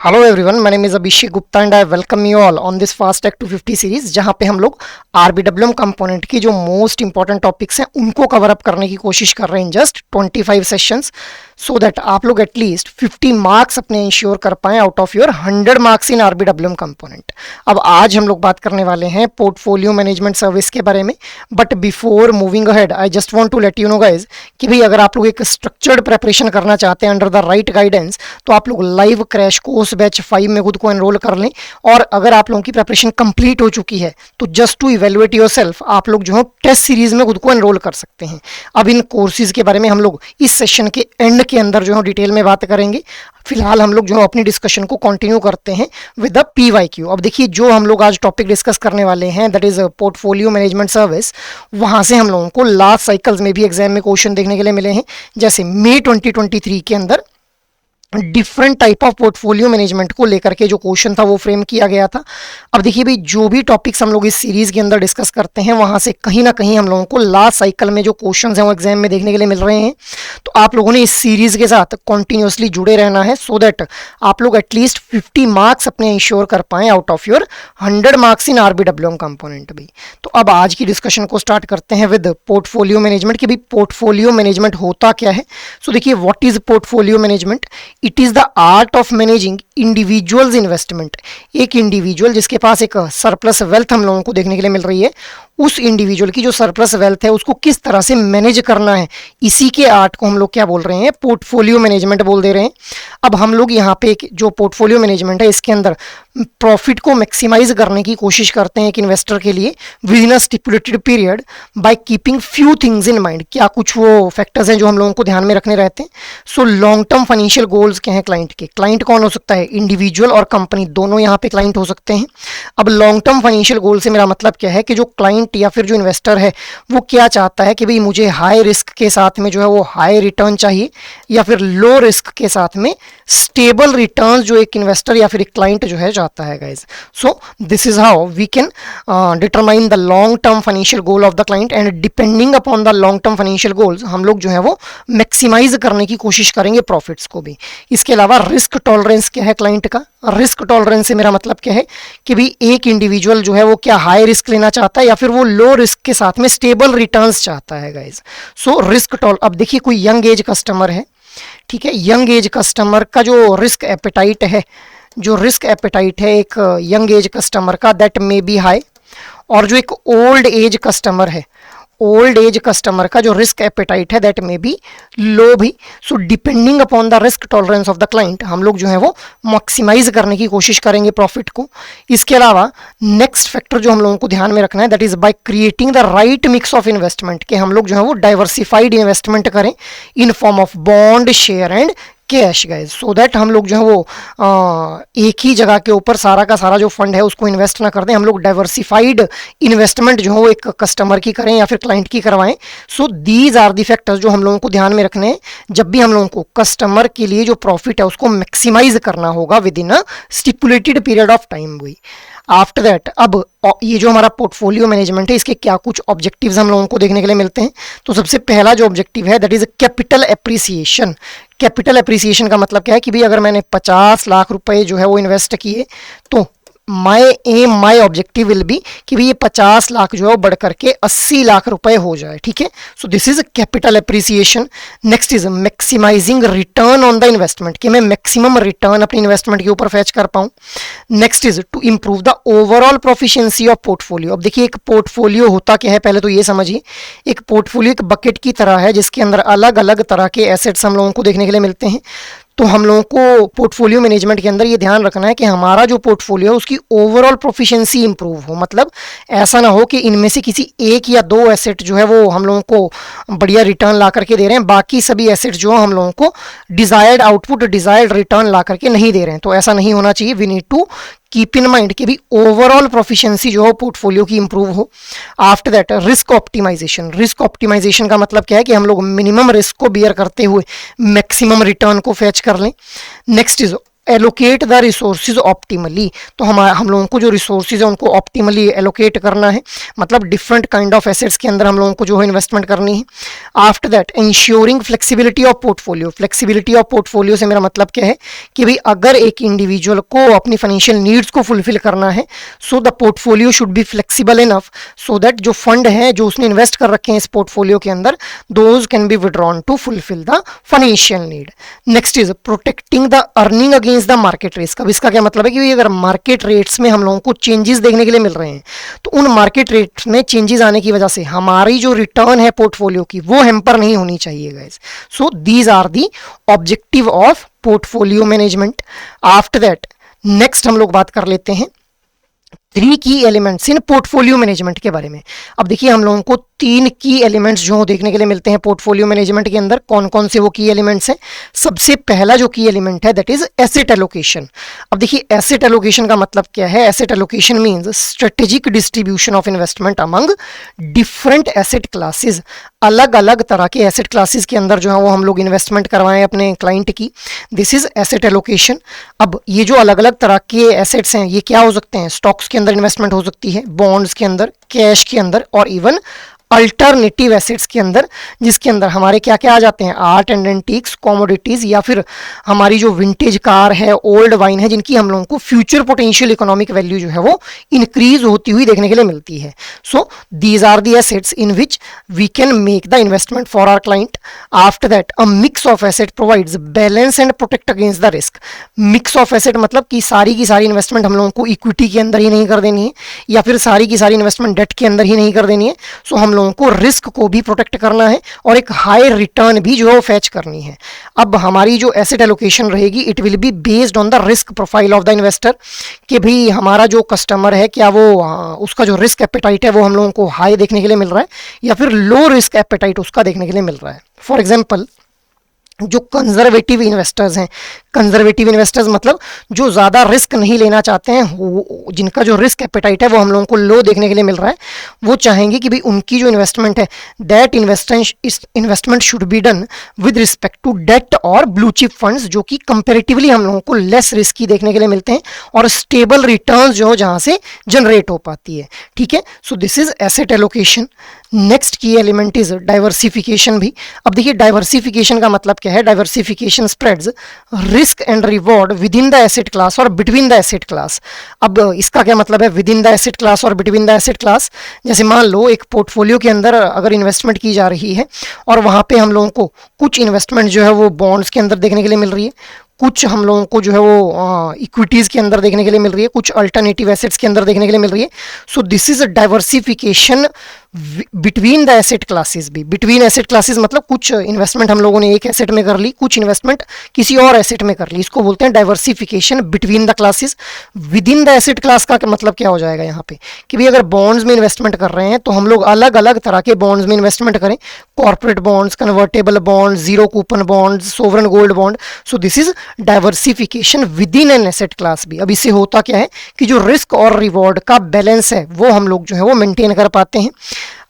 Hello everyone, my name is Abhishek Gupta and I welcome you all on this fast tech 250 series, जहां पे हम लोग आरबीडब्ल्यूएम component की जो मोस्ट इंपॉर्टेंट टॉपिक्स हैं उनको कवर अप करने की कोशिश कर रहे हैं in just 25 sessions, so that आप लोग एटलीस्ट 50 मार्क्स अपने इंश्योर कर पाएं out of your 100 marks in RBWM component. अब आज हम लोग बात करने वाले हैं पोर्टफोलियो मैनेजमेंट सर्विस के बारे में, but before moving ahead I just want to let you know guys कि भाई अगर आप लोग एक स्ट्रक्चर्ड प्रेपरेशन करना चाहते हैं अंडर द राइट गाइडेंस, तो आप लोग लाइव क्रैश कोर्स बैच 5 में खुद को एनरोल कर लें। और अगर आप लोगों की प्रिपरेशन कंप्लीट हो चुकी है तो जस्ट टू इवेल्युएट योरसेल्फ आप लोग जो है टेस्ट सीरीज में खुद को एनरोल कर सकते हैं। अब इन कोर्सेज के बारे में हम लोग इस सेशन के एंड के अंदर जो है डिटेल में बात करेंगे। फिलहाल हम लोग जो है अपनी डिस्कशन को कंटिन्यू करते हैं विद द PYQ। अब देखिए, जो हम लोग आज टॉपिक डिस्कस करने वाले हैं that is portfolio management service, वहां से हम लोगों को लास्ट साइकिल्स में भी एग्जाम में क्वेश्चन देखने के लिए मिले हैं। जैसे मई 2023 के अंदर different type of portfolio management को लेकर के जो क्वेश्चन था वो फ्रेम किया गया था। अब देखिए भाई, जो भी टॉपिक्स हम लोग इस सीरीज के अंदर डिस्कस करते हैं वहां से कहीं ना कहीं हम लोगों को लास्ट साइकिल में जो क्वेश्चंस हैं वो एग्जाम में देखने के लिए मिल रहे हैं। तो आप लोगों ने इस सीरीज के साथ कंटिन्यूअसली जुड़े रहना है सो दैट आप लोग एटलीस्ट 50 मार्क्स अपने इंश्योर कर पाएं out of your 100 marks in RBWM component भी। तो अब आज की डिस्कशन को स्टार्ट करते हैं विद पोर्टफोलियो मैनेजमेंट कि भाई पोर्टफोलियो मैनेजमेंट होता क्या है। सो देखिए, what is portfolio management? It is the art of managing individuals investment. एक इंडिविजुअल जिसके पास एक सरप्लस वेल्थ हम लोगों को देखने के लिए मिल रही है, उस इंडिविजुअल की जो सरप्लस वेल्थ है उसको किस तरह से मैनेज करना है, इसी के आर्ट को हम लोग क्या बोल रहे हैं? पोर्टफोलियो मैनेजमेंट बोल दे रहे हैं। अब हम लोग यहाँ पे एक जो पोर्टफोलियो मैनेजमेंट है इसके अंदर प्रॉफिट को मैक्सिमाइज करने की कोशिश करते हैं एक इन्वेस्टर के लिए with in a stipulated period by keeping few things in mind. क्या कुछ वो फैक्टर्स हैं जो हम लोगों को ध्यान में रखने रहते हैं? So long term financial goals क्या हैं क्लाइंट के? क्लाइंट कौन हो सकता है? इंडिविजुअल और कंपनी दोनों यहाँ पे क्लाइंट हो सकते हैं। अब लॉन्ग टर्म फाइनेंशियल गोल से मेरा मतलब क्या है कि जो क्लाइंट या फिर जो इन्वेस्टर है वो क्या चाहता है कि भाई मुझे हाई रिस्क के साथ में जो है वो हाई रिटर्न चाहिए, या फिर लो रिस्क के साथ में स्टेबल रिटर्न जो एक इन्वेस्टर या फिर एक क्लाइंट जो है चाहता है guys. So this is how we can determine the long term financial goal of the client, and depending upon the long term financial goals हम लोग जो है वो मैक्सिमाइज करने की कोशिश करेंगे प्रॉफिट्स को भी। इसके अलावा रिस्क टॉलरेंस क्या है क्लाइंट का? रिस्क टॉलरेंस से मेरा मतलब क्या है कि भाई एक इंडिविजुअल जो है वो क्या हाई रिस्क लेना चाहता है या फिर वो लो रिस्क के साथ में स्टेबल रिटर्न्स चाहता है गाइज। सो रिस्क टॉल, अब देखिए कोई यंग एज कस्टमर है, ठीक है, यंग एज कस्टमर का जो रिस्क एपेटाइट है, जो रिस्क एपेटाइट है एक यंग एज कस्टमर का दैट मे बी हाई, और जो एक ओल्ड एज कस्टमर है, ओल्ड एज कस्टमर का जो रिस्क एपेटाइट है दैट में भी लो भी। So depending upon the risk tolerance of the client हम लोग जो है वो मैक्सिमाइज करने की कोशिश करेंगे प्रॉफिट को। इसके अलावा नेक्स्ट फैक्टर जो हम लोगों को ध्यान में रखना है that is by creating the right mix of investment, कि हम लोग जो है वो डाइवर्सिफाइड इन्वेस्टमेंट करें in form of bond, share and cash guys, so that हम लोग जो है वो एक ही जगह के ऊपर सारा का सारा जो फंड है उसको इन्वेस्ट ना कर दें। हम लोग डाइवर्सिफाइड इन्वेस्टमेंट जो है वो एक कस्टमर की करें या फिर क्लाइंट की करवाएं। So these are the factors जो हम लोगों को ध्यान में रखने हैं जब भी हम लोगों को कस्टमर के लिए जो प्रॉफिट है उसको मैक्सिमाइज करना होगा with in a stipulated period of time हुई। आफ्टर दैट, अब ये जो हमारा पोर्टफोलियो मैनेजमेंट है इसके क्या कुछ ऑब्जेक्टिव्स हम लोगों को देखने के लिए मिलते हैं। तो सबसे पहला जो ऑब्जेक्टिव है that is capital appreciation. Capital appreciation का मतलब क्या है कि भाई अगर मैंने 50 लाख रुपए जो है वो इन्वेस्ट किए तो माई ऑब्जेक्टिव विल बी कि भाई ये 50 लाख जो है बढ़ करके 80 लाख रुपए हो जाए, ठीक है। So this is capital appreciation. Next is maximizing return on the investment, कि मैं मैक्सिमम रिटर्न अपनी इन्वेस्टमेंट के ऊपर फैच कर पाऊं। Next is to improve the overall proficiency of portfolio. अब देखिए एक पोर्टफोलियो होता क्या है पहले तो ये समझिए। एक पोर्टफोलियो एक बकेट की तरह है जिसके अंदर अलग अलग तरह के एसेट्स हम लोगों को देखने के लिए मिलते हैं। तो हम लोगों को पोर्टफोलियो मैनेजमेंट के अंदर ये ध्यान रखना है कि हमारा जो पोर्टफोलियो है उसकी ओवरऑल प्रोफिशिएंसी इंप्रूव हो। मतलब ऐसा ना हो कि इनमें से किसी एक या दो एसेट जो है वो हम लोगों को बढ़िया रिटर्न ला करके दे रहे हैं, बाकी सभी एसेट जो हम लोगों को डिजायर्ड आउटपुट, डिजायर्ड रिटर्न ला करके नहीं दे रहे हैं। तो ऐसा नहीं होना चाहिए। We need to keep in mind कि भी ओवरऑल प्रोफिशिएंसी जो हो पोर्टफोलियो की इंप्रूव हो। After that risk optimization. Risk optimization का मतलब क्या है कि हम लोग मिनिमम रिस्क को बियर करते हुए मैक्सिमम रिटर्न को फैच कर लें। Next is allocate the resources optimally, तो हम लोगों को जो रिसोर्सेज है उनको ऑप्टिमली एलोकेट करना है, मतलब डिफरेंट काइंड ऑफ एसेट्स के अंदर हम लोगों को जो है इन्वेस्टमेंट करनी है। After that ensuring flexibility of portfolio, flexibility of portfolio से मेरा मतलब क्या है कि भाई अगर एक इंडिविजुअल को अपनी फाइनेंशियल नीड्स को फुलफिल करना है, so the portfolio should be flexible enough so that जो फंड है जो उसने इन्वेस्ट कर रखे हैं इस पोर्टफोलियो के अंदर, those can be withdrawn to fulfil the financial need. Next is protecting the earning against the market risk. अब इसका क्या मतलब है कि अगर मार्केट रेट्स में हम लोगों को चेंजेस देखने के लिए मिल रहे हैं, तो उन मार्केट रेट्स में चेंजेस आने की वजह से हमारी जो रिटर्न है पोर्टफोलियो की वो हैम्पर नहीं होनी चाहिए guys. So these are the objective of portfolio management. After that next हम लोग बात कर लेते हैं 3 की एलिमेंट्स इन पोर्टफोलियो मैनेजमेंट के बारे में। अब देखिए हम लोगों को 3 की एलिमेंट्स जो देखने के लिए मिलते हैं पोर्टफोलियो मैनेजमेंट के अंदर, कौन कौन से वो की एलिमेंट्स हैं। सबसे पहला जो की एलिमेंट है दैट इज एसेट एलोकेशन। अब देखिए एसेट एलोकेशन का मतलब क्या है। Asset allocation means strategic distribution of investment among different asset classes. अलग अलग तरह के एसेट क्लासेस के अंदर जो है वो हम लोग इन्वेस्टमेंट करवाएं अपने क्लाइंट की, दिस इज एसेट एलोकेशन। अब ये जो अलग अलग तरह के एसेट्स हैं ये क्या हो सकते हैं, स्टॉक्स के अंदर इन्वेस्टमेंट हो सकती है, बॉन्ड्स के अंदर, कैश के अंदर, और इवन अल्टरनेटिव एसेट्स के अंदर, जिसके अंदर हमारे क्या क्या आ जाते हैं, आर्ट एंड एंटीक्स, कॉमोडिटीज, या फिर हमारी जो विंटेज कार है, ओल्ड वाइन है, जिनकी हम लोगों को फ्यूचर पोटेंशियल इकोनॉमिक वैल्यू जो है वो इंक्रीज होती हुई देखने के लिए मिलती है। So these are the assets in which we can make the investment for our client. After that a mix of asset provides balance and protect against the risk. Mix of asset मतलब कि सारी की सारी investment हम लोगों को equity के अंदर ही नहीं कर देनी है, या फिर सारी की सारी इन्वेस्टमेंट डेट के अंदर ही नहीं कर देनी है। सो हम लोगों को रिस्क को भी प्रोटेक्ट करना है और एक हाई रिटर्न भी जो है फैच करनी है। अब हमारी जो एसेट एलोकेशन रहेगी it will be based on the risk profile of the investor, कि भाई हमारा जो कस्टमर है क्या वो उसका जो रिस्क एपेटाइट है वो हम लोगों को हाई देखने के लिए मिल रहा है या फिर लो रिस्क एपेटाइट उसका देखने के लिए मिल रहा है। फॉर एग्जाम्पल जो कंजर्वेटिव इन्वेस्टर्स हैं, कंजर्वेटिव इन्वेस्टर्स मतलब जो ज़्यादा रिस्क नहीं लेना चाहते हैं, जिनका जो रिस्क एपेटाइट है वो हम लोगों को लो देखने के लिए मिल रहा है, वो चाहेंगे कि भाई उनकी जो इन्वेस्टमेंट है that investment should be done with respect to debt और ब्लू चिप फंड्स, जो कि कंपेरेटिवली हम लोगों को लेस रिस्की देखने के लिए मिलते हैं और स्टेबल रिटर्न्स जो जहाँ से जनरेट हो पाती है। ठीक है, so this is asset allocation. Next की एलिमेंट इज डाइवर्सिफिकेशन भी। अब देखिए डाइवर्सिफिकेशन का मतलब क्या है, diversification spreads risk and reward with in the asset class और बिटवीन द एसेट क्लास। अब इसका क्या मतलब है with in the asset class और बिटवीन द एसेट क्लास। जैसे मान लो एक पोर्टफोलियो के अंदर अगर इन्वेस्टमेंट की जा रही है और वहाँ पे हम लोगों को कुछ इन्वेस्टमेंट जो है वो बॉन्ड्स के अंदर देखने के लिए मिल रही है, कुछ हम लोगों को जो है वो इक्विटीज़ के अंदर देखने के लिए मिल रही है, कुछ अल्टरनेटिव एसेट्स के अंदर देखने के लिए मिल रही है। So this is a diversification between the asset classes भी। बिटवीन एसेट क्लासेस मतलब कुछ इन्वेस्टमेंट हम लोगों ने एक एसेट में कर ली, कुछ इन्वेस्टमेंट किसी और एसेट में कर ली, इसको बोलते हैं diversification between the classes. With in the asset class का मतलब क्या हो जाएगा यहाँ पे कि भाई अगर बॉन्ड्स में इन्वेस्टमेंट कर रहे हैं तो हम लोग अलग अलग तरह के बॉन्ड्स में इन्वेस्टमेंट करें, corporate bonds, convertible bonds, zero coupon bonds, sovereign gold bond. So this is diversification with in an asset class भी। अब इससे होता क्या है कि जो रिस्क और रिवॉर्ड का बैलेंस है वो हम लोग जो है वो मेंटेन कर पाते हैं।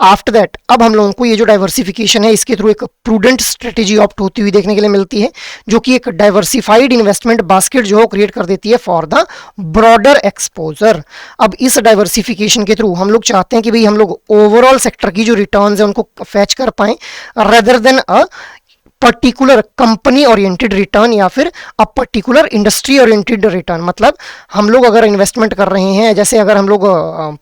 आफ्टर दैट अब हम लोगों को ये जो डाइवर्सिफिकेशन है इसके थ्रू एक प्रूडेंट स्ट्रेटेजी ऑप्ट होती हुई देखने के लिए मिलती है, जो कि एक डाइवर्सिफाइड इन्वेस्टमेंट बास्केट जो क्रिएट कर देती है फॉर द ब्रॉडर एक्सपोजर। अब इस डाइवर्सिफिकेशन के थ्रू हम लोग चाहते हैं कि भाई हम लोग ओवरऑल सेक्टर की जो रिटर्न्स है उनको फैच कर पाएं rather than a particular company oriented return या फिर a particular industry oriented return. मतलब हम लोग अगर इन्वेस्टमेंट कर रहे हैं, जैसे अगर हम लोग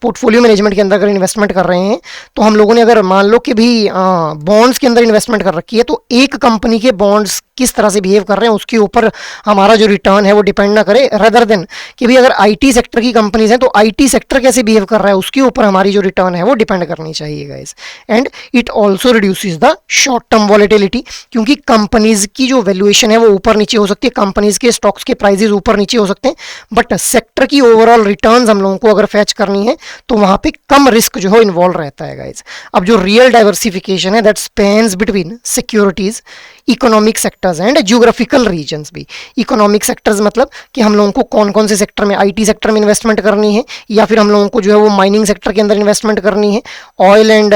पोर्टफोलियो मैनेजमेंट के अंदर अगर इन्वेस्टमेंट कर रहे हैं तो हम लोगों ने अगर मान लो कि भी बॉन्ड्स के अंदर इन्वेस्टमेंट कर रखी है तो एक कंपनी के बॉन्ड्स किस तरह से बिहेव कर रहे हैं उसके ऊपर हमारा जो रिटर्न है वो डिपेंड ना करे, रेदर देन कि भाई अगर आईटी सेक्टर की कंपनीज हैं तो आईटी सेक्टर कैसे बिहेव कर रहा है उसके ऊपर हमारी जो रिटर्न है वो डिपेंड करनी चाहिए guys. And it also reduces the short term volatility, क्योंकि कंपनीज की जो वैल्यूएशन है वो ऊपर नीचे हो सकती है, कंपनीज के स्टॉक्स के प्राइजेस ऊपर नीचे हो सकते हैं, बट सेक्टर की ओवरऑल रिटर्न्स हम लोगों को अगर फैच करनी है तो वहां पे कम रिस्क जो है इन्वॉल्व रहता है गाइस। अब जो रियल डाइवर्सिफिकेशन है that spans between securities, economic sectors sectors and geographical regions भी। इकोनॉमिक सेक्टर्स मतलब कि हम लोगों को कौन कौन से सेक्टर में, आईटी सेक्टर में इन्वेस्टमेंट करनी है, या फिर हम लोगों को जो है वो माइनिंग सेक्टर के अंदर इन्वेस्टमेंट करनी है, oil and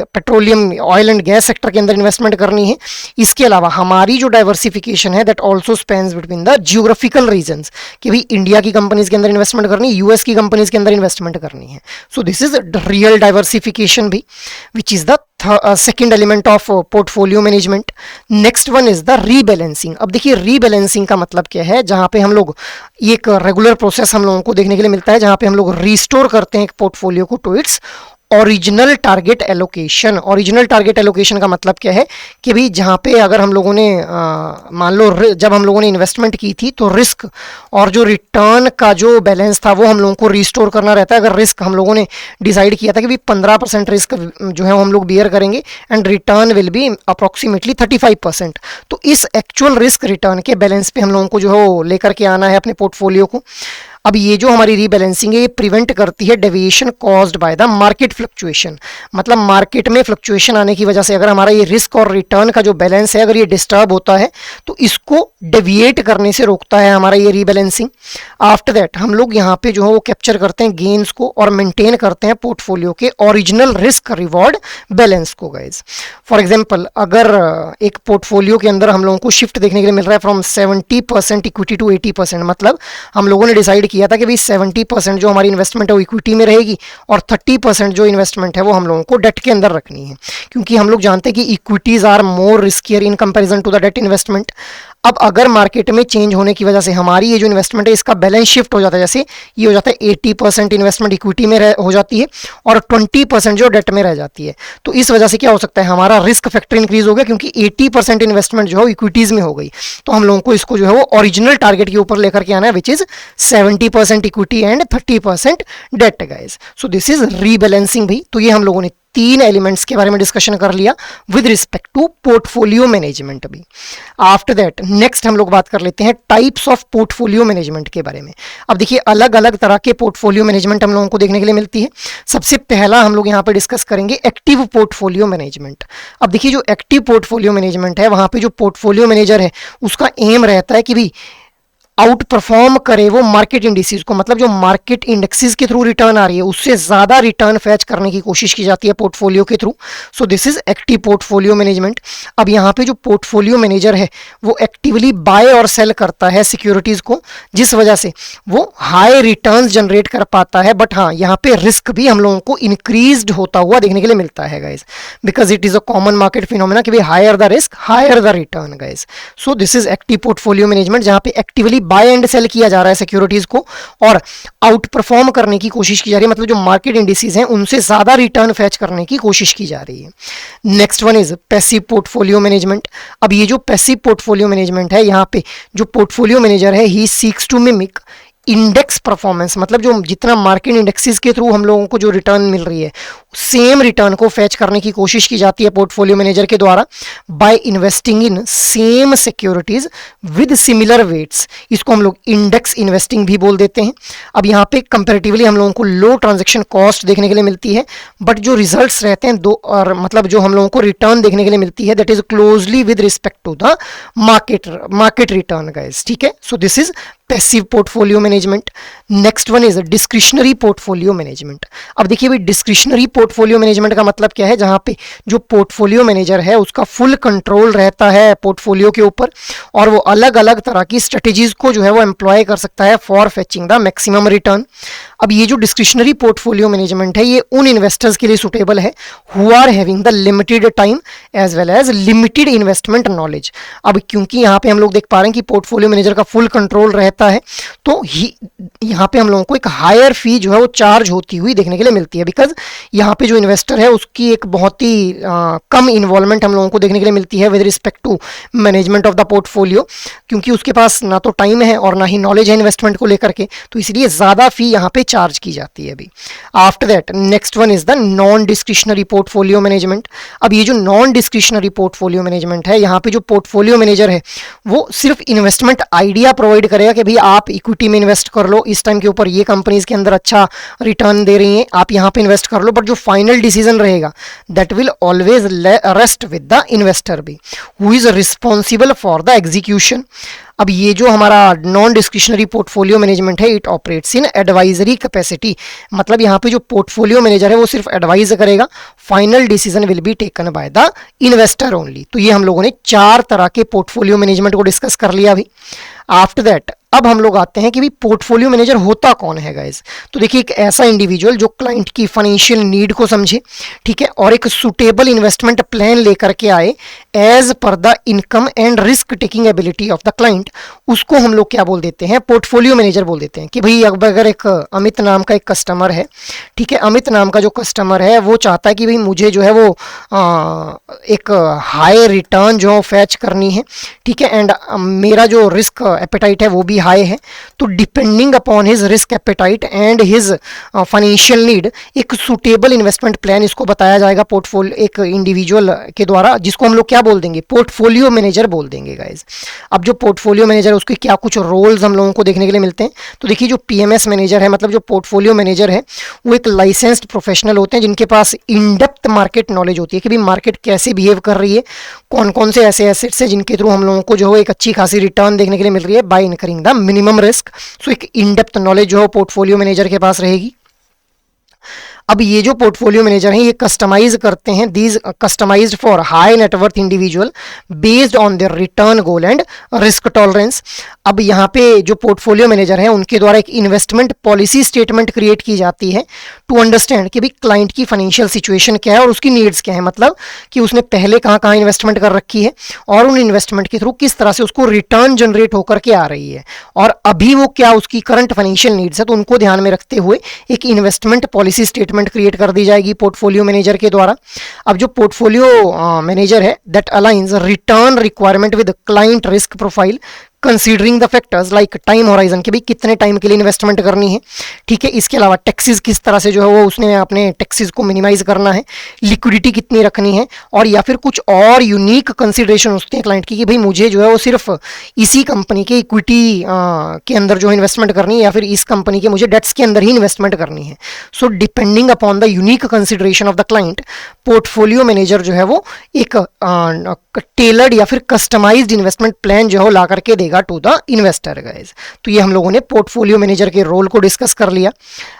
petroleum, oil and gas sector के अंदर इन्वेस्टमेंट करनी है। इसके अलावा हमारी जो डाइवर्सिफिकेशन है that also spans between the geographical regions, कि भाई इंडिया की कंपनीज के अंदर इन्वेस्टमेंट करनी है, यूएस की कंपनीज के अंदर इन्वेस्टमेंट करनी है। So this is real diversification भी, which is the second element of portfolio management. Next one is the rebalancing. अब देखिए रीबैलेंसिंग का मतलब क्या है, जहां पे हम लोग एक रेगुलर प्रोसेस हम लोगों को देखने के लिए मिलता है, जहां पे हम लोग रिस्टोर करते हैं एक पोर्टफोलियो को to its original target allocation. Original target allocation का मतलब क्या है कि भाई जहाँ पे अगर हम लोगों ने मान लो जब हम लोगों ने इन्वेस्टमेंट की थी तो रिस्क और जो रिटर्न का जो बैलेंस था वो हम लोगों को रिस्टोर करना रहता है। अगर रिस्क हम लोगों ने डिसाइड किया था कि भाई 15% रिस्क जो है वो हम लोग बियर करेंगे and return will be approximately 35%, तो इस एक्चुअल रिस्क रिटर्न के बैलेंस पे हम लोगों को जो है वो लेकर के आना है अपने पोर्टफोलियो को। अब ये जो हमारी रीबैलेंसिंग है ये प्रिवेंट करती है deviation caused by the market fluctuation. मतलब मार्केट में फ्लक्चुएशन आने की वजह से अगर हमारा ये रिस्क और रिटर्न का जो बैलेंस है अगर ये डिस्टर्ब होता है तो इसको डेविएट करने से रोकता है हमारा ये रीबैलेंसिंग। आफ्टर दैट हम लोग यहाँ पे जो है वो कैप्चर करते हैं गेन्स को और मेंटेन करते हैं पोर्टफोलियो के ओरिजिनल रिस्क रिवॉर्ड बैलेंस को गाइज। फॉर एग्जाम्पल अगर एक पोर्टफोलियो के अंदर हम लोगों को शिफ्ट देखने के लिए मिल रहा है फ्रॉम 70% इक्विटी टू 80%, मतलब हम लोगों ने डिसाइड किया था कि भाई 70% जो हमारी इन्वेस्टमेंट है वो इक्विटी में रहेगी और 30% जो इन्वेस्टमेंट है वो हम लोगों को डेट के अंदर रखनी है, क्योंकि हम लोग जानते हैं कि equities are more riskier in comparison to the debt investment. अब अगर मार्केट में चेंज होने की वजह से हमारी ये जो इन्वेस्टमेंट है इसका बैलेंस शिफ्ट हो जाता है, जैसे ये हो जाता है 80% इन्वेस्टमेंट इक्विटी में हो जाती है और 20% जो डेट में रह जाती है, तो इस वजह से क्या हो सकता है हमारा रिस्क फैक्टर इंक्रीज हो गया, क्योंकि 80% इन्वेस्टमेंट जो है इक्विटीज में हो गई। तो हम लोगों को इसको जो है वो ओरिजिनल टारगेट के ऊपर लेकर के आना है, which is 70% equity and 30% debt guys. So this is rebalancing भी। तो ये हम लोगों ने 3 एलिमेंट्स के बारे में डिस्कशन कर लिया with respect to portfolio management भी। आफ्टर दैट नेक्स्ट हम लोग बात कर लेते हैं टाइप्स ऑफ पोर्टफोलियो मैनेजमेंट के बारे में। अब देखिए अलग अलग तरह के पोर्टफोलियो मैनेजमेंट हम लोगों को देखने के लिए मिलती है। सबसे पहला हम लोग यहाँ पे डिस्कस करेंगे एक्टिव पोर्टफोलियो मैनेजमेंट। अब देखिए जो एक्टिव पोर्टफोलियो मैनेजमेंट है वहां पे जो पोर्टफोलियो मैनेजर है उसका एम रहता है कि भाई आउट परफॉर्म करे वो मार्केट इंडिसेस को, मतलब जो मार्केट इंडेक्सेस के थ्रू रिटर्न आ रही है उससे ज्यादा रिटर्न फैच करने की कोशिश की जाती है पोर्टफोलियो के through. So this is active portfolio management. अब यहाँ पे जो पोर्टफोलियो मैनेजर है वो एक्टिवली बाय और सेल करता है सिक्योरिटीज को, जिस वजह से वो हाई रिटर्न्स जनरेट कर पाता है। बट हाँ यहाँ पे रिस्क भी हम लोगों को इंक्रीज्ड होता हुआ देखने के लिए मिलता है guys, because it is a common market phenomena कि भाई higher the risk higher the return guys. So this is active portfolio management, जहाँ पे एक्टिवली बाय एंड सेल किया जा रहा है सिक्योरिटीज को और आउट परफॉर्म करने की कोशिश की जा रही है, मतलब जो मार्केट इंडिसेस हैं उनसे ज्यादा रिटर्न फैच करने की कोशिश की जा रही है। Next one is passive portfolio management. अब ये जो पैसिव पोर्टफोलियो मैनेजमेंट है यहाँ पे जो पोर्टफोलियो मैनेजर है he seeks to mimic index performance, मतलब जो जितना मार्केट इंडेक्सेस के थ्रू हम लोगों को जो रिटर्न मिल रही है सेम रिटर्न को फैच करने की कोशिश की जाती है पोर्टफोलियो मैनेजर के द्वारा by investing in same securities with similar weights. इसको हम लोग इंडेक्स इन्वेस्टिंग भी बोल देते हैं। अब यहाँ पे कंपैरेटिवली हम लोगों को लो ट्रांजैक्शन कॉस्ट देखने के लिए मिलती है, बट जो रिजल्ट्स रहते हैं दो, और मतलब जो हम लोगों को रिटर्न देखने के लिए मिलती है that is closely with respect to the market return guys. ठीक है, so this is passive portfolio management. Next one is discretionary portfolio management. अब देखिए भाई डिस्क्रिशनरी पोर्टफोलियो मैनेजमेंट का मतलब क्या है, जहां पे जो पोर्टफोलियो मैनेजर है उसका फुल कंट्रोल रहता है पोर्टफोलियो के ऊपर और वो अलग अलग तरह की स्ट्रेटेजीज को जो है वो एम्प्लॉय कर सकता है for fetching the maximum return. अब ये जो डिस्क्रिशनरी पोर्टफोलियो मैनेजमेंट है ये उन इन्वेस्टर्स के लिए सुटेबल है who are having the limited time as well as limited investment knowledge. अब क्योंकि यहाँ पे हम लोग देख पा रहे हैं कि पोर्टफोलियो मैनेजर का फुल कंट्रोल रहता है तो यहाँ पे हम लोगों को एक हायर फी जो है वो चार्ज होती हुई देखने के लिए मिलती है, बिकॉज यहाँ पे जो इन्वेस्टर है उसकी एक बहुत ही कम इन्वॉल्वमेंट हम लोगों को देखने के लिए मिलती है with respect to management of the portfolio, क्योंकि उसके पास ना तो टाइम है और ना ही नॉलेज है इन्वेस्टमेंट को लेकर के, तो इसलिए ज़्यादा फी यहाँ पे चार्ज की जाती है अभी। After that next one is the non discretionary portfolio management. अब ये जो नॉन डिस्क्रिशनरी पोर्टफोलियो मैनेजमेंट है यहाँ पे जो पोर्टफोलियो मैनेजर है वो सिर्फ इन्वेस्टमेंट आइडिया प्रोवाइड करेगा कि भाई आप इक्विटी में इन्वेस्ट कर लो, इस टाइम के ऊपर ये कंपनीज के अंदर अच्छा रिटर्न दे रही हैं, आप यहाँ पे इन्वेस्ट कर लो, बट जो फाइनल डिसीजन रहेगा that will always rest with the investor भी, who is responsible for the execution. अब ये जो हमारा नॉन डिस्क्रिशनरी पोर्टफोलियो मैनेजमेंट है, it operates in advisory capacity, मतलब यहाँ पे जो पोर्टफोलियो मैनेजर है वो सिर्फ एडवाइज करेगा, final decision will be taken by the investor only. तो ये हम लोगों ने 4 तरह के पोर्टफोलियो मैनेजमेंट को डिस्कस कर लिया अभी। आफ्टर दैट अब हम लोग आते हैं कि भी पोर्टफोलियो मैनेजर होता कौन है गाइज। तो देखिए, एक ऐसा इंडिविजुअल जो क्लाइंट की फाइनेंशियल नीड को समझे, ठीक है, और एक सुटेबल इन्वेस्टमेंट प्लान लेकर के आए as per the income and risk taking ability of the client, उसको हम लोग क्या बोल देते हैं, पोर्टफोलियो मैनेजर बोल देते हैं। कि भाई अब अगर एक अमित नाम का एक कस्टमर है, ठीक है, अमित नाम का जो कस्टमर है वो चाहता है कि भाई मुझे जो है वो एक हाई रिटर्न जो फैच करनी है, ठीक है, एंड मेरा जो रिस्क एपेटाइट है वो भी हाई है, तो depending upon his risk appetite and his financial need एक सुटेबल इन्वेस्टमेंट प्लान इसको बताया जाएगा पोर्टफोलियो एक इंडिविजुअल के द्वारा, जिसको हम लोग क्या बोल देंगे, पोर्टफोलियो मैनेजर बोल देंगे गाइज। अब जो पोर्टफोलियो मैनेजर है उसके क्या कुछ रोल्स हम लोगों को देखने के लिए मिलते हैं। तो देखिए, जो पीएमएस मैनेजर है, मतलब जो पोर्टफोलियो मैनेजर है, वो एक लाइसेंस्ड प्रोफेशनल होते हैं जिनके पास इन डेप्थ मार्केट नॉलेज होती है कि भाई मार्केट कैसे बिहेव कर रही है, कौन कौन से ऐसे एसेट्स है जिनके थ्रू हम लोगों को जो है एक अच्छी खासी रिटर्न देखने के लिए मिल रही है by incurring the minimum risk. So एक इन डेप्थ नॉलेज जो है पोर्टफोलियो मैनेजर के पास रहेगी। अब ये जो पोर्टफोलियो मैनेजर हैं ये कस्टमाइज करते हैं, these customised for high net worth individual based on their return goal and risk tolerance. अब यहाँ पे जो पोर्टफोलियो मैनेजर हैं उनके द्वारा एक इन्वेस्टमेंट पॉलिसी स्टेटमेंट क्रिएट की जाती है टू अंडरस्टैंड कि भाई क्लाइंट की फाइनेंशियल सिचुएशन क्या है और उसकी नीड्स क्या है, मतलब कि उसने पहले कहाँ कहाँ इन्वेस्टमेंट कर रखी है और उन इन्वेस्टमेंट के थ्रू किस तरह से उसको रिटर्न जनरेट होकर के आ रही है, और अभी वो क्या उसकी करंट फाइनेंशियल नीड्स है, तो उनको ध्यान में रखते हुए एक इन्वेस्टमेंट पॉलिसी स्टेटमेंट क्रिएट कर दी जाएगी पोर्टफोलियो मैनेजर के द्वारा। अब जो पोर्टफोलियो मैनेजर है that aligns return requirement with client risk profile considering the factors like time horizon, कि भाई कितने टाइम के लिए इन्वेस्टमेंट करनी है, ठीक है, इसके अलावा टैक्सेस किस तरह से जो है वो उसने अपने टैक्सेस को मिनिमाइज करना है, लिक्विडिटी कितनी रखनी है, और या फिर कुछ और यूनिक कंसीडरेशन होती है क्लाइंट की कि भाई मुझे जो है वो सिर्फ इसी कंपनी के इक्विटी के अंदर जो है इन्वेस्टमेंट करनी है या फिर इस कंपनी के मुझे डेट्स के अंदर ही इन्वेस्टमेंट करनी है। So depending upon the unique consideration of the client, portfolio manager जो है वो एक टेलर्ड या फिर कस्टमाइज्ड इन्वेस्टमेंट प्लान जो है ला करके देगा टू द इन्वेस्टर गाइज। तो ये हम लोगों ने पोर्टफोलियो मैनेजर के रोल को डिस्कस कर लिया।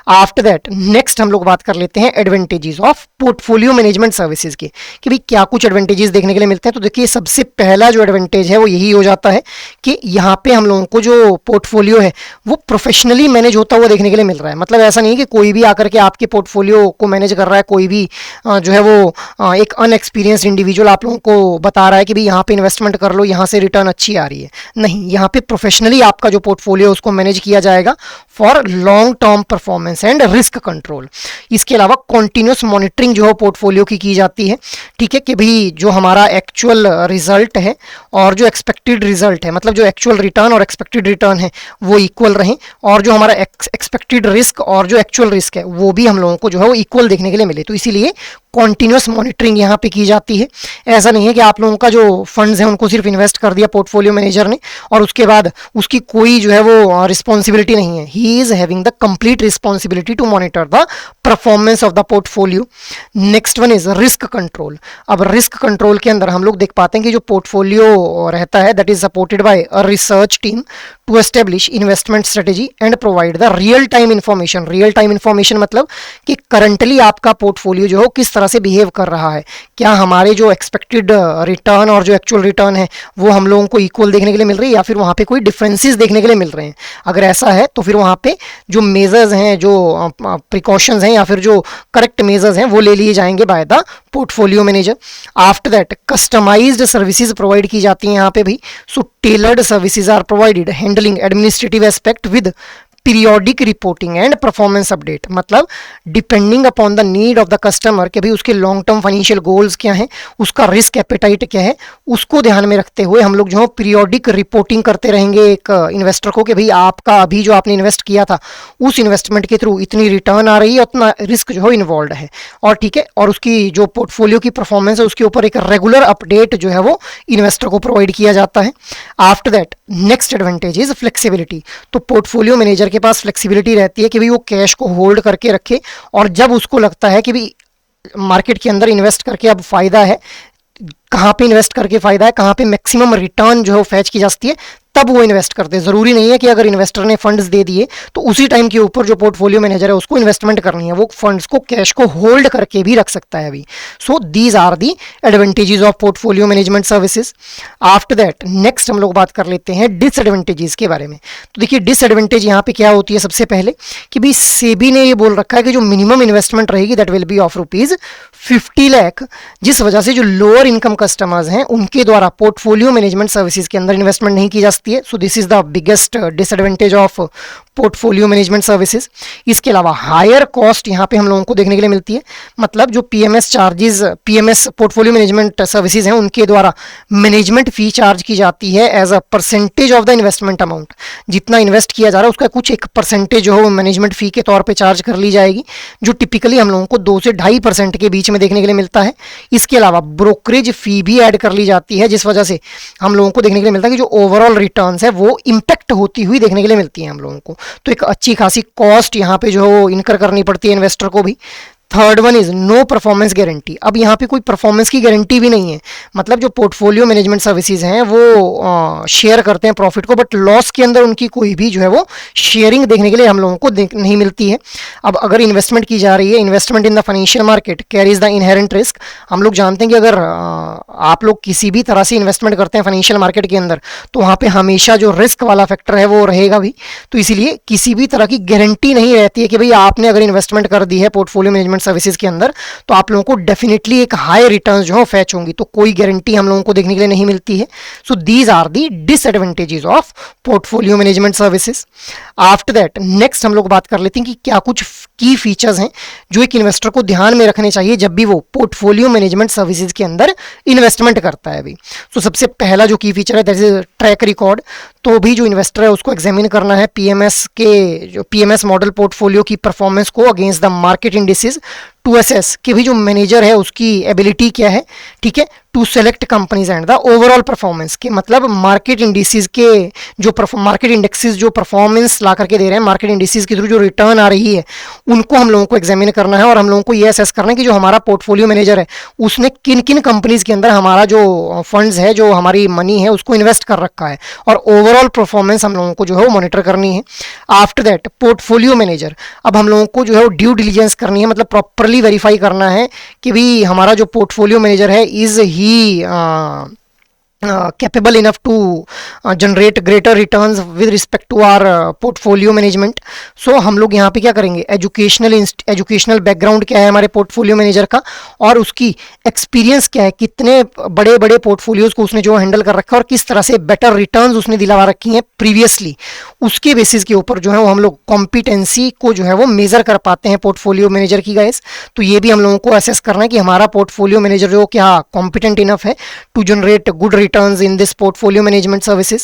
आफ्टर दैट नेक्स्ट हम लोग बात कर लेते हैं advantages of portfolio management services के, कि भाई क्या कुछ एडवांटेजेस देखने के लिए मिलते हैं। तो देखिए, सबसे पहला जो एडवांटेज है वो यही हो जाता है कि यहाँ पे हम लोगों को जो पोर्टफोलियो है वो प्रोफेशनली मैनेज होता हुआ देखने के लिए मिल रहा है। मतलब ऐसा नहीं है कि कोई भी आकर के आपके पोर्टफोलियो को मैनेज कर रहा है, कोई भी जो है वो एक अनएक्सपीरियंस्ड इंडिविजुअल आप लोगों को बता रहा है कि भाई यहाँ पे इन्वेस्टमेंट कर लो, यहाँ से रिटर्न अच्छी आ रही है। नहीं, यहाँ पे प्रोफेशनली आपका जो पोर्टफोलियो उसको मैनेज किया जाएगा for long term performance and risk control. इसके अलावा कॉन्टिन्यूस मॉनिटरिंग जो है पोर्टफोलियो की जाती है, ठीक है, कि भाई जो हमारा एक्चुअल रिजल्ट है और जो एक्सपेक्टेड रिजल्ट है, मतलब जो एक्चुअल रिटर्न और एक्सपेक्टेड रिटर्न है वो इक्वल रहें, और जो हमारा एक्सपेक्टेड रिस्क और जो एक्चुअल रिस्क है वो भी हम लोगों को जो है वो इक्वल देखने के लिए मिले। तो इसीलिए कॉन्टिन्यूस मॉनिटरिंग यहाँ पे की जाती है। ऐसा नहीं है कि आप लोगों का जो फंड्स हैं उनको सिर्फ इन्वेस्ट कर दिया पोर्टफोलियो मैनेजर ने और उसके बाद उसकी कोई जो है वो रिस्पॉन्सिबिलिटी नहीं है। He is having the complete responsibility to monitor the performance of the portfolio. Next one is risk control. अब रिस्क कंट्रोल के अंदर हम लोग देख पाते हैं कि जो पोर्टफोलियो रहता है that is supported by a research team to establish investment strategy and provide the real time information. Real time information मतलब कि करंटली आपका पोर्टफोलियो जो है किस तरह से बिहेव कर रहा है, क्या हमारे जो एक्सपेक्टेड रिटर्न और जो एक्चुअल रिटर्न है वो हम लोगों को इक्वल देखने के लिए मिल रही है या फिर वहाँ पे कोई डिफरेंसेस देखने के लिए मिल रहे हैं। अगर ऐसा है तो फिर वहाँ पे जो मेजर्स हैं, जो प्रिकॉशंस हैं या फिर जो करेक्ट मेजर्स हैं वो ले लिए जाएंगे by the portfolio manager. After that customised services provide की जाती हैं यहाँ पे भी। So tailored services are provided handling administrative aspect with periodic reporting and performance update. मतलब depending upon the need of the customer कि भाई उसके लॉन्ग टर्म फाइनेंशियल गोल्स क्या हैं, उसका रिस्क एपेटाइट क्या है, उसको ध्यान में रखते हुए हम लोग जो है पीरियोडिक रिपोर्टिंग करते रहेंगे एक इन्वेस्टर को कि भाई आपका अभी जो आपने इन्वेस्ट किया था उस इन्वेस्टमेंट के थ्रू इतनी रिटर्न आ रही है, उतना रिस्क जो है इन्वॉल्व है, और ठीक है, और उसकी जो पोर्टफोलियो की परफॉर्मेंस है उसके ऊपर एक रेगुलर अपडेट जो है वो इन्वेस्टर को प्रोवाइड किया जाता है। After that next advantage is flexibility. तो पोर्टफोलियो मैनेजर के पास फ्लेक्सिबिलिटी रहती है कि भाई वो कैश को होल्ड करके रखे और जब उसको लगता है कि भाई मार्केट के अंदर इन्वेस्ट करके अब फायदा है, कहाँ पे इन्वेस्ट करके फायदा है, कहाँ पे मैक्सिमम रिटर्न जो है फैच की जा सकती है, तब वो इन्वेस्ट करते हैं। जरूरी नहीं है कि अगर इन्वेस्टर ने फंड्स दे दिए तो उसी टाइम के ऊपर जो पोर्टफोलियो मैनेजर है उसको इन्वेस्टमेंट करनी है, वो फंड्स को, कैश को होल्ड करके भी रख सकता है अभी। So these are the advantages of portfolio management services. After that next हम लोग बात कर लेते हैं डिसएडवांटेजेस के बारे में। तो देखिए डिसएडवांटेज यहाँ पे क्या होती है, सबसे पहले कि भाई सेबी ने ये बोल रखा है कि जो मिनिमम इन्वेस्टमेंट रहेगी that will be of ₹50 lakh, जिस वजह से जो लोअर इनकम कस्टमर्स हैं उनके द्वारा पोर्टफोलियो मैनेजमेंट सर्विसेज के अंदर इन्वेस्टमेंट नहीं की जा सकती है। So this is the biggest disadvantage of portfolio management services. इसके अलावा हायर कॉस्ट यहाँ पे हम लोगों को देखने के लिए मिलती है, मतलब जो PMS charges, PMS portfolio management services हैं उनके द्वारा मैनेजमेंट फी चार्ज की जाती है as a percentage of the investment amount. जितना इन्वेस्ट किया जा रहा है उसका कुछ एक परसेंटेज जो है मैनेजमेंट फी के तौर पर चार्ज कर ली जाएगी, जो टिपिकली हम लोगों को 2 से 2.5% के बीच में देखने के लिए मिलता है। इसके अलावा ब्रोकरेज फी भी ऐड कर ली जाती है, जिस वजह से हम लोगों को देखने के लिए मिलता है कि जो ओवरऑल रिटर्न्स है वो इंपैक्ट होती हुई देखने के लिए मिलती है हम लोगों को। तो एक अच्छी खासी कॉस्ट यहाँ पे जो है इनकर करनी पड़ती है इन्वेस्टर को भी। Third one is no performance guarantee. अब यहाँ पे कोई परफॉर्मेंस की गारंटी भी नहीं है, मतलब जो पोर्टफोलियो मैनेजमेंट सर्विसेज हैं वो शेयर करते हैं प्रॉफिट को, बट लॉस के अंदर उनकी कोई भी जो है वो शेयरिंग देखने के लिए हम लोगों को नहीं मिलती है। अब अगर इन्वेस्टमेंट की जा रही है, investment in the financial market carries the inherent risk. हम लोग जानते हैं कि अगर आप लोग किसी भी तरह से इन्वेस्टमेंट करते हैं फाइनेंशियल मार्केट के अंदर तो वहाँ पे हमेशा जो रिस्क वाला फैक्टर है वो रहेगा भी। तो इसीलिए किसी भी तरह की गारंटी नहीं रहती है कि भाई आपने अगर इन्वेस्टमेंट कर दी है पोर्टफोलियो मैनेजमेंट सर्विसेज के अंदर तो आप लोगों को डेफिनेटली एक हाई रिटर्न जो है फैच होंगी, तो कोई गारंटी हम लोगों को देखने के लिए नहीं मिलती है। So these are the disadvantages of portfolio management services. After that next हम लोग बात कर लेते हैं कि क्या कुछ की फीचर्स हैं जो एक इन्वेस्टर को ध्यान में रखने चाहिए जब भी वो पोर्टफोलियो मैनेजमेंट सर्विसेज के अंदर इन्वेस्टमेंट करता है अभी। तो सबसे पहला जो की फीचर है दैट इज ट्रैक रिकॉर्ड। तो भी जो इन्वेस्टर है उसको एग्जामिन करना है पीएमएस के, जो पीएमएस मॉडल पोर्टफोलियो की परफॉर्मेंस को against the market indices to assess कि भी जो मैनेजर है उसकी एबिलिटी क्या है, ठीक है, to select companies and the overall performance के, मतलब मार्केट इंडिसेस के जो मार्केट इंडेक्सेस जो परफॉर्मेंस ला करके दे रहे हैं, मार्केट इंडिसेस के थ्रू जो रिटर्न आ रही है उनको हम लोगों को एग्जामिन करना है और हम लोगों को ये असेस करना है कि जो हमारा पोर्टफोलियो मैनेजर है उसने किन किन कंपनीज के अंदर हमारा जो फंड्स है, जो हमारी मनी है उसको इन्वेस्ट कर रखा है, और ओवरऑल परफॉर्मेंस हम लोगों को जो है वो मॉनिटर करनी है। आफ्टर दैट पोर्टफोलियो मैनेजर, अब हम लोगों को जो है वो ड्यू डिलीजेंस करनी है, मतलब प्रॉपरली वेरीफाई करना है कि भी हमारा जो पोर्टफोलियो मैनेजर है is he capable enough to generate greater returns with respect to our portfolio management. So हम लोग यहाँ पे क्या करेंगे, एजुकेशनल बैकग्राउंड क्या है हमारे पोर्टफोलियो मैनेजर का, और उसकी एक्सपीरियंस क्या है, कितने बड़े बड़े पोर्टफोलियोज को उसने जो हैंडल कर रखा है और किस तरह से बेटर रिटर्न्स उसने दिला रखी हैं प्रीवियसली, उसके बेसिस के ऊपर जो है वो हम लोग कॉम्पिटेंसी को जो है वो मेजर कर पाते हैं पोर्टफोलियो मैनेजर की गाइस। तो ये भी हम लोगों को असेस करना है कि हमारा पोर्टफोलियो मैनेजर जो क्या कॉम्पिटेंट इनफ है to generate good returns in this portfolio management services.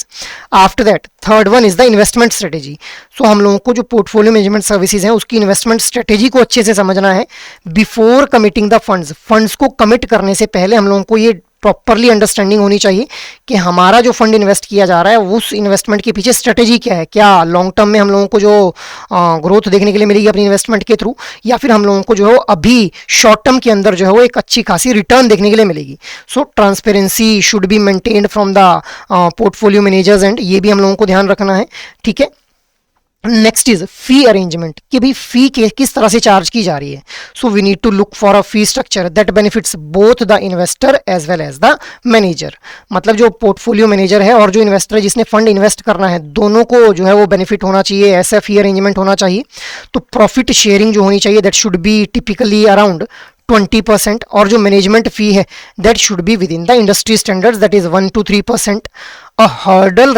After that third one is the investment strategy. So हम लोगों को जो portfolio management services हैं उसकी investment strategy को अच्छे से समझना है before committing the funds को commit करने से पहले हम लोगों को ये प्रॉपरली अंडरस्टैंडिंग होनी चाहिए कि हमारा जो फंड इन्वेस्ट किया जा रहा है उस इन्वेस्टमेंट के पीछे स्ट्रेटेजी क्या है, क्या लॉन्ग टर्म में हम लोगों को जो ग्रोथ देखने के लिए मिलेगी अपनी इन्वेस्टमेंट के थ्रू, या फिर हम लोगों को जो है अभी शॉर्ट टर्म के अंदर जो है वो एक अच्छी खासी रिटर्न देखने के लिए मिलेगी। So transparency should be maintained from the portfolio managers and, ये भी हम लोगों को ध्यान रखना है, ठीक है। नेक्स्ट इज फी अरेंजमेंट, कि भाई फी किस तरह से चार्ज की जा रही है। So we need to look for a fee structure that benefits both the investor as well as the manager, मतलब जो पोर्टफोलियो मैनेजर है और जो इन्वेस्टर है जिसने फंड इन्वेस्ट करना है, दोनों को जो है वो बेनिफिट होना चाहिए, ऐसा फी अरेंजमेंट होना चाहिए। तो प्रॉफिट शेयरिंग जो होनी चाहिए that should be typically around 20%, और जो मैनेजमेंट फी है that should be within the industry standards that is 1 to 3%। A hurdle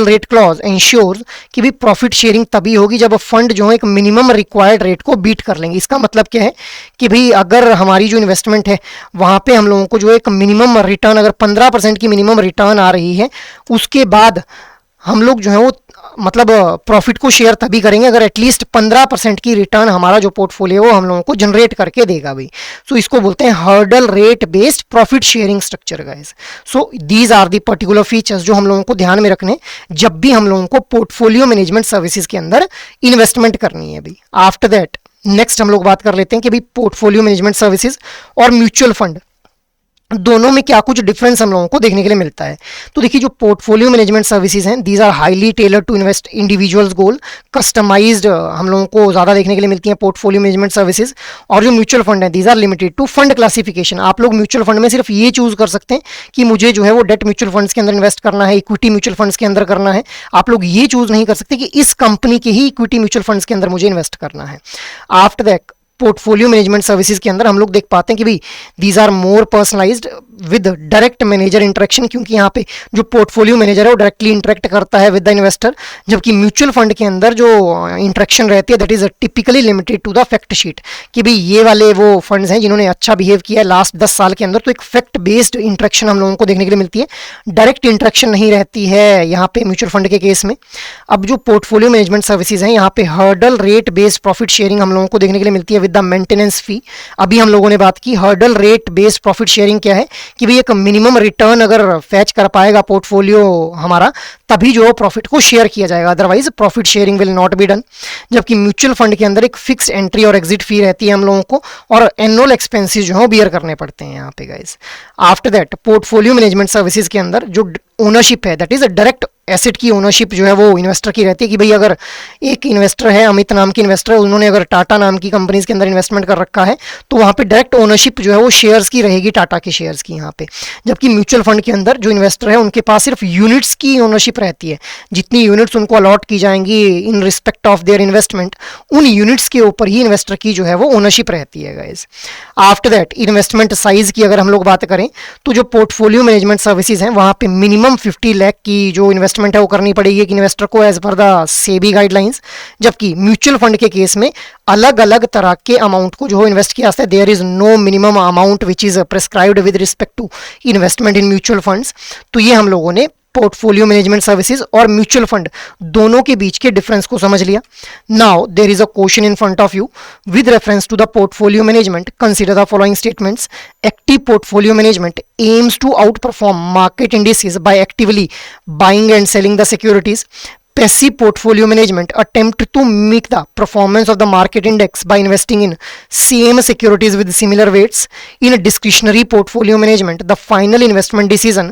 rate clause ensures कि भी प्रॉफिट शेयरिंग तभी होगी जब फंड जो है एक मिनिमम रिक्वायर्ड रेट को बीट कर लेंगे। इसका मतलब क्या है कि भाई अगर हमारी जो इन्वेस्टमेंट है वहाँ पे हम लोगों को जो एक मिनिमम रिटर्न, अगर 15% की मिनिमम रिटर्न आ रही है, उसके बाद हम लोग जो है वो मतलब प्रॉफिट को शेयर तभी करेंगे अगर एटलीस्ट 15% की रिटर्न हमारा जो पोर्टफोलियो वो हम लोगों को जनरेट करके देगा भाई। सो इसको बोलते हैं hurdle rate based profit sharing structure guys. So these are the particular features जो हम लोगों को ध्यान में रखने जब भी हम लोगों को पोर्टफोलियो मैनेजमेंट सर्विसेज के अंदर इन्वेस्टमेंट करनी है भाई। आफ्टर दैट नेक्स्ट हम लोग बात कर लेते हैं कि भाई पोर्टफोलियो मैनेजमेंट सर्विसेज और म्यूचुअल फंड दोनों में क्या कुछ डिफरेंस हम लोगों को देखने के लिए मिलता है। तो देखिए जो पोर्टफोलियो मैनेजमेंट सर्विसेज हैं these are highly tailored to invest individuals goal, customized हम लोगों को ज़्यादा देखने के लिए मिलती हैं पोर्टफोलियो मैनेजमेंट सर्विसेज। और जो म्यूचुअल फंड है these are limited to fund classification. आप लोग म्यूचुअल फंड में सिर्फ ये चूज कर सकते हैं कि मुझे जो है वो डेट म्यूचुअल फंड्स के अंदर इन्वेस्ट करना है, इक्विटी म्यूचुअल फंड्स के अंदर करना है। आप लोग ये चूज नहीं कर सकते कि इस कंपनी के ही इक्विटी म्यूचुअल फंड्स के अंदर मुझे इन्वेस्ट करना है। After that portfolio management services के अंदर हम लोग देख पाते हैं कि भाई these are more personalized with direct manager interaction, क्योंकि यहाँ पे जो पोर्टफोलियो मैनेजर है वो डायरेक्टली इंटरेक्ट करता है विद द इन्वेस्टर, जबकि म्यूचुअल फंड के अंदर जो इंटरेक्शन रहती है that is typically limited to the fact sheet कि भाई ये वाले वो फंड्स हैं जिन्होंने अच्छा बिहेव किया है लास्ट 10 साल के अंदर, तो एक फैक्ट बेस्ड इंटरेक्शन हम लोगों को देखने के लिए मिलती है, डायरेक्ट इंटरेक्शन नहीं रहती है यहाँ पे म्यूचुअल फंड के केस में। अब जो पोर्टफोलियो मैनेजमेंट सर्विसेज हैं यहाँ पे hurdle rate based profit sharing हम लोगों को देखने के लिए मिलती है विद द मेंटेनेंस फी। अभी हम लोगों ने बात की hurdle rate based profit sharing क्या है कि भाई एक मिनिमम रिटर्न अगर फैच कर पाएगा पोर्टफोलियो हमारा तभी जो प्रॉफिट को शेयर किया जाएगा, otherwise profit sharing will not be done. जबकि म्यूचुअल फंड के अंदर एक फिक्स एंट्री और एग्जिट फी रहती है हम लोगों को और एनुअल एक्सपेंसेस जो है बियर करने पड़ते हैं यहाँ पे guys. After that portfolio management services के अंदर जो ओनरशिप है दैट इज डायरेक्ट एसेट की ओनरशिप जो है वो इन्वेस्टर की रहती है कि भाई अगर एक इन्वेस्टर है, अमित नाम की इन्वेस्टर है, उन्होंने अगर टाटा नाम की कंपनीज के अंदर इन्वेस्टमेंट कर रखा है तो वहाँ पे डायरेक्ट ओनरशिप जो है वो शेयर्स की रहेगी, टाटा के शेयर्स की यहाँ पे। जबकि म्यूचुअल फंड के अंदर जो इन्वेस्टर है उनके पास सिर्फ यूनिट्स की ओनरशिप रहती है, जितनी यूनिट्स उनको अलॉट की जाएंगी in respect of their investment उन यूनिट्स के ऊपर ही इन्वेस्टर की जो है वो ओनरशिप रहती है guys. After that investment size की अगर हम लोग बात करें तो जो पोर्टफोलियो मैनेजमेंट सर्विसेज हैं वहाँ पे मिनिमम 50 लाख की जो इन्वेस्टमेंट है वो करनी पड़ेगी एक इन्वेस्टर को as per the SEBI guidelines. जबकि म्यूचुअल फंड के केस में अलग अलग तरह के अमाउंट को जो इन्वेस्ट किया जाता है, there is no minimum amount which is prescribed with respect to investment in mutual funds. तो ये हम लोगों ने पोर्टफोलियो मैनेजमेंट सर्विसेज और म्यूचुअल फंड दोनों के बीच के डिफरेंस को समझ लिया। Now there is a question in front of you with reference to the portfolio management, consider the following statements. Active portfolio management aims to outperform market indices by actively buying and selling the securities. Passive portfolio management attempt to make the performance of the market index by investing in same securities with similar weights. In a discretionary portfolio management, the final investment decision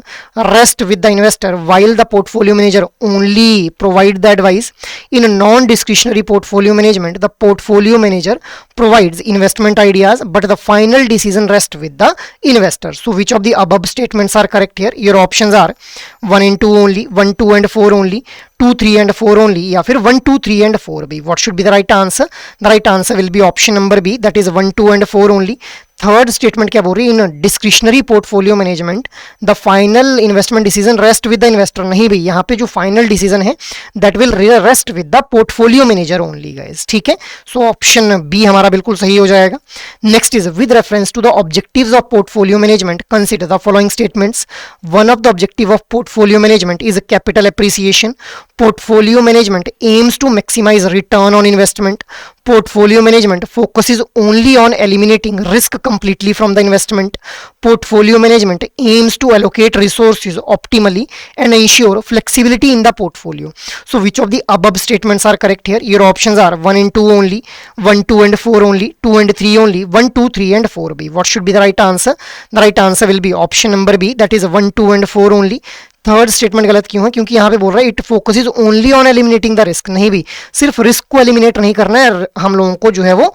rests with the investor while the portfolio manager only provide the advice. In a non-discretionary portfolio management, the portfolio manager provides investment ideas but the final decision rests with the investor. So which of the above statements are correct here? Your options are 1 and 2 only, 1, 2 and 4 only, 2, 3 and 4 only, या फिर 1, 2, 3 and 4 भी. What should be the right answer? The right answer will be option number B, that is 1, 2 and 4 only. Third statement क्या बोल रही है? In discretionary portfolio management the final investment decision rest with the investor. नहीं भाई, यहाँ पे जो final decision है that will rest with the portfolio manager only guys. ठीक है, सो ऑप्शन बी हमारा बिल्कुल सही हो जाएगा. Next is with reference to the objectives of portfolio management consider the following statements. One of the objective of portfolio management is capital appreciation. Portfolio management aims to maximize return on investment. Portfolio management focuses only on eliminating risk completely from the investment. Portfolio management aims to allocate resources optimally and ensure flexibility in the portfolio. So which of the above statements are correct here? Your options are 1 and 2 only, 1, 2 and 4 only, 2 and 3 only, 1, 2, 3 and 4 B. What should be the right answer? The right answer will be option number B, that is 1, 2 and 4 only. Third statement गलत क्यों है? क्योंकि यहाँ पे बोल रहा है it focuses only on eliminating the risk. नहीं भी, सिर्फ रिस्क को एलिमिनेट नहीं करना है, हम लोगों को जो है वो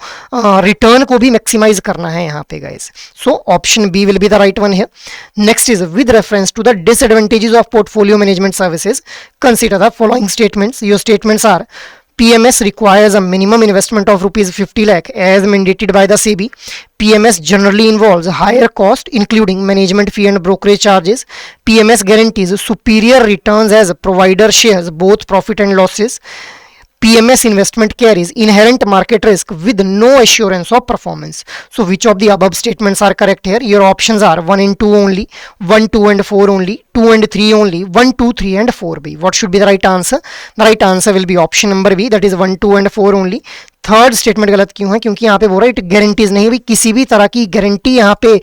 रिटर्न को भी मैक्सिमाइज करना है यहाँ पे guys. So option B will be the right one here. Next is with reference to the disadvantages of portfolio management services consider the following statements. Your statements are PMS requires a minimum investment of rupees 50 lakh as mandated by the SEBI. PMS generally involves higher cost including management fee and brokerage charges. PMS guarantees superior returns as provider shares both profit and losses. PMS investment carries inherent market risk with no assurance of performance. So which of the above statements are correct here? Your options are 1 and 2 only, 1, 2 and 4 only, 2 and 3 only, 1, 2, 3 and 4 B. What should be the right answer? The right answer will be option number B, that is 1, 2 and 4 only. Third statement गलत क्यों है? क्योंकि यहाँ पे बोल रहा है it guarantees नहीं, भी किसी भी तरह की गारंटी यहाँ पे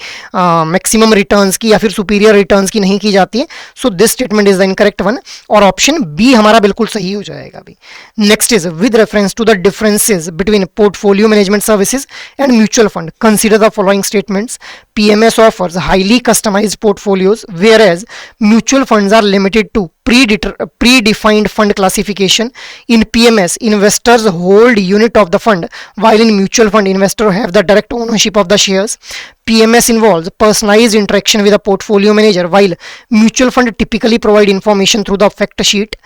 मैक्सिमम रिटर्न्स की या फिर सुपीरियर रिटर्न्स की नहीं की जाती है. So this statement is the incorrect one और ऑप्शन बी हमारा बिल्कुल सही हो जाएगा अभी. Next is with reference to the differences between portfolio management services and mutual fund consider the following statements. PMS offers highly customized portfolios, whereas mutual funds are limited to predefined fund classification. In PMS, investors hold unit of the fund, while in mutual fund, investors have the direct ownership of the shares. PMS involves personalized interaction with a portfolio manager, while mutual fund typically provide information through the fact sheet.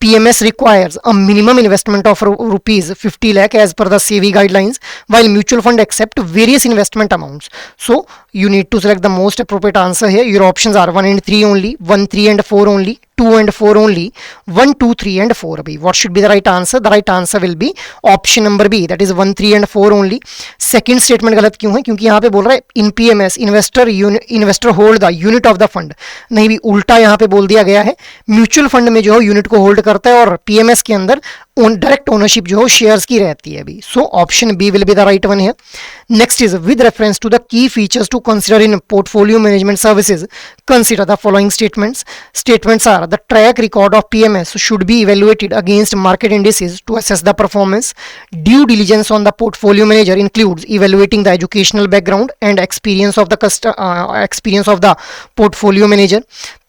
PMS requires a minimum investment of rupees 50 lakh as per the SEBI guidelines, while mutual fund accept various investment amounts. So you need to select the most appropriate answer here. Your options are 1 and 3 only, 1, 3 and 4 only, 2 and 4 only, 1, 2, 3 and 4. What should be the right answer? The right answer will be option number B, that is 1, 3 and 4 only. Second statement गलत क्यों है? क्योंकि यहाँ पे बोल रहा है in PMS investor hold the unit of the fund. नहीं भी उल्टा यहाँ पे बोल दिया गया है. म्यूचुअल फंड में जो है यूनिट को होल्ड करता है और PMS के अंदर डायरेक्ट ओनरशिप जो है शेयर्स की रहती है अभी. So option B will be the right one here. Next is with reference to the key features to consider in portfolio management services consider the following statements. Statements are the track record of PMS should be evaluated against market indices to assess the performance. Due diligence on the portfolio manager includes evaluating the educational background and experience of the portfolio manager.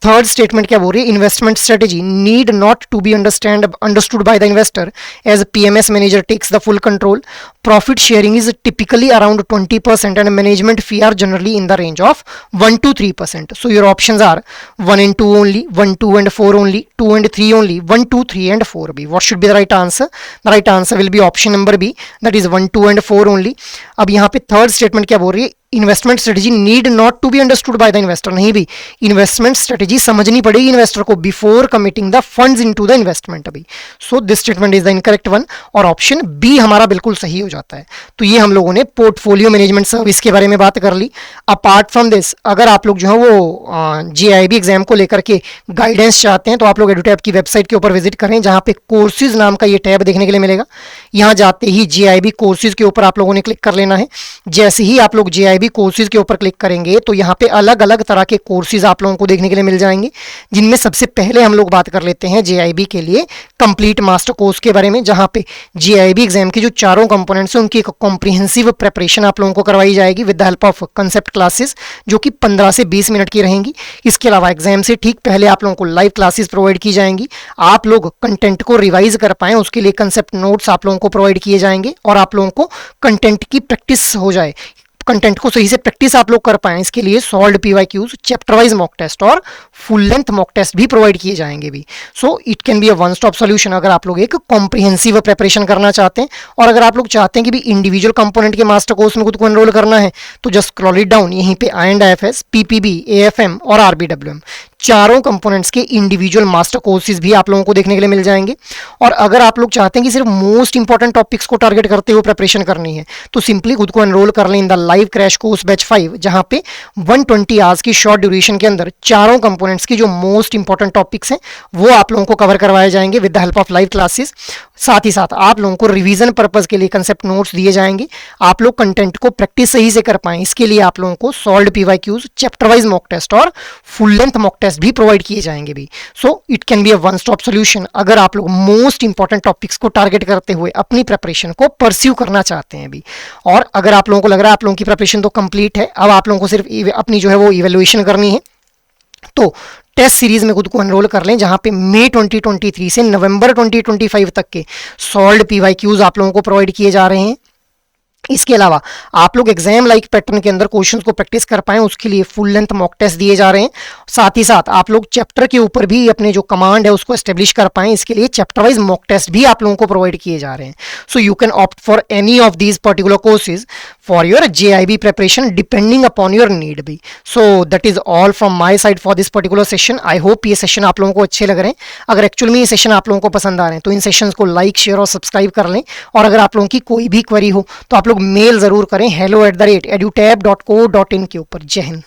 Third statement क्या बोल रही है? Investment strategy need not to be understood by the investor as PMS manager takes the full control. Profit sharing is typically around 20% and management fee are generally in the range of 1 to 3%. So your options are 1 and 2 only, 1, 2 and 4 only, 2 and 3 only, 1, 2, 3 and 4. B. What should be the right answer? The right answer will be option number B, that is 1, 2 and 4 only. अब यहाँ पे third statement क्या बोल रही है? Investment strategy need not to be understood by the investor. नहीं भी, investment strategy समझनी पड़ेगी इन्वेस्टर को before committing the funds into the investment. अभी so this statement is the incorrect one और ऑप्शन बी हमारा बिल्कुल सही हो जाता है. तो ये हम लोगों ने पोर्टफोलियो मैनेजमेंट सर्विस के बारे में बात कर ली. अपार्ट फ्रॉम दिस, अगर आप लोग जो है वो GIB एग्जाम को लेकर के गाइडेंस चाहते हैं तो आप लोग एडुटैब की वेबसाइट के ऊपर विजिट करें, जहां पे कोर्सेज नाम का ये टैब देखने के लिए मिलेगा. यहाँ जाते ही GIB कोर्सेज के ऊपर आप लोगों ने क्लिक कर लेना है. जैसे ही आप लोग GIB कोर्सेज के ऊपर क्लिक करेंगे तो यहाँ पे अलग अलग तरह के कोर्सेज आप लोगों को देखने के लिए मिल जाएंगे, जिनमें सबसे पहले हम लोग बात कर लेते हैं GIB के लिए कंप्लीट मास्टर कोर्स के बारे में, जहां पे GIB एग्जाम के जो चारों कंपोनेंट्स हैं उनकी एक कॉम्प्रिहेंसिव प्रिपरेशन आप लोगों को करवाई जाएगी with the help of concept classes, जो कि 15 से 20 मिनट की रहेंगी. इसके अलावा एग्जाम से ठीक पहले आप लोगों को लाइव क्लासेस प्रोवाइड की जाएंगी. आप लोग कंटेंट को रिवाइज कर पाएं उसके लिए कंसेप्ट नोट्स आप लोगों को प्रोवाइड किए जाएंगे और आप लोगों को कंटेंट की प्रैक्टिस हो जाए, कंटेंट को सही से प्रैक्टिस आप लोग कर पाएं, इसके लिए solved PYQs, chapter wise mock test और फुल लेंथ मॉक टेस्ट भी प्रोवाइड किए जाएंगे भी. So it can be a one stop solution अगर आप लोग एक कॉम्प्रिहेंसिव प्रिपरेशन करना चाहते हैं. और अगर आप लोग चाहते हैं कि भी इंडिविजुअल कंपोनेंट के मास्टर कोर्स में खुद को एनरोल करना है तो जस्ट स्क्रॉल इट डाउन, यहीं पे IND-IFS, PPB, AFM और RBWM चारों कंपोनेंट्स के इंडिविजुअल मास्टर कोर्सेज भी आप लोगों को देखने के लिए मिल जाएंगे. और अगर आप लोग चाहते हैं कि सिर्फ मोस्ट इंपॉर्टेंट टॉपिक्स को टारगेट करते हुए प्रिपरेशन करनी है तो सिंपली खुद को एनरोल कर लें in the live crash course batch 5, जहां पे 120 आवर्स की शॉर्ट ड्यूरेशन के अंदर चारों कंपोनेंट्स की जो मोस्ट इंपॉर्टेंट टॉपिक्स हैं वो आप लोगों को कवर करवाए जाएंगे with the help of live classes. साथ ही साथ आप लोगों को रिवीजन पर्पज के लिए कंसेप्ट नोट्स दिए जाएंगे. आप लोग कंटेंट को प्रैक्टिस सही से कर पाएं इसके लिए आप लोगों को solved PYQs, chapter wise mock test और फुल लेंथ मॉक टेस्ट भी प्रोवाइड किए जाएंगे भी. So it can be a one stop solution अगर आप लोग मोस्ट इंपॉर्टेंट टॉपिक्स को टारगेट करते हुए अपनी प्रिपरेशन को परस्यू करना चाहते हैं भी. और अगर आप लोगों को लग रहा है आप लोगों की प्रिपरेशन तो कंप्लीट है, अब आप लोगों को सिर्फ अपनी जो है वो इवेल्युएशन करनी है, तो टेस्ट सीरीज में खुद को एनरोल कर लें, जहां पे मई 2023 से नवंबर 2025 तक के सॉल्व्ड PYQs आप लोगों को प्रोवाइड किए जा रहे हैं. इसके अलावा आप लोग एग्जाम लाइक पैटर्न के अंदर क्वेश्चंस को प्रैक्टिस कर पाएं उसके लिए फुल लेंथ मॉक टेस्ट दिए जा रहे हैं. साथ ही साथ आप लोग चैप्टर के ऊपर भी अपने जो कमांड है उसको एस्टेब्लिश कर पाएं इसके लिए चैप्टर वाइज मॉक टेस्ट भी आप लोगों को प्रोवाइड किए जा रहे हैं. So you can opt for any of these particular courses for your JIB preparation depending upon your need भी. So that is all from my side for this particular session. I hope ये session आप लोगों को अच्छे लग रहे हैं. अगर एक्चुअल में ये सेशन आप लोगों को पसंद आ रहे हैं तो इन सेशंस को लाइक, शेयर और सब्सक्राइब कर लें. और अगर आप लोगों की कोई भी क्वेरी हो तो आप लोग मेल जरूर करें hello@edutab.co.in के ऊपर. जय हिंद.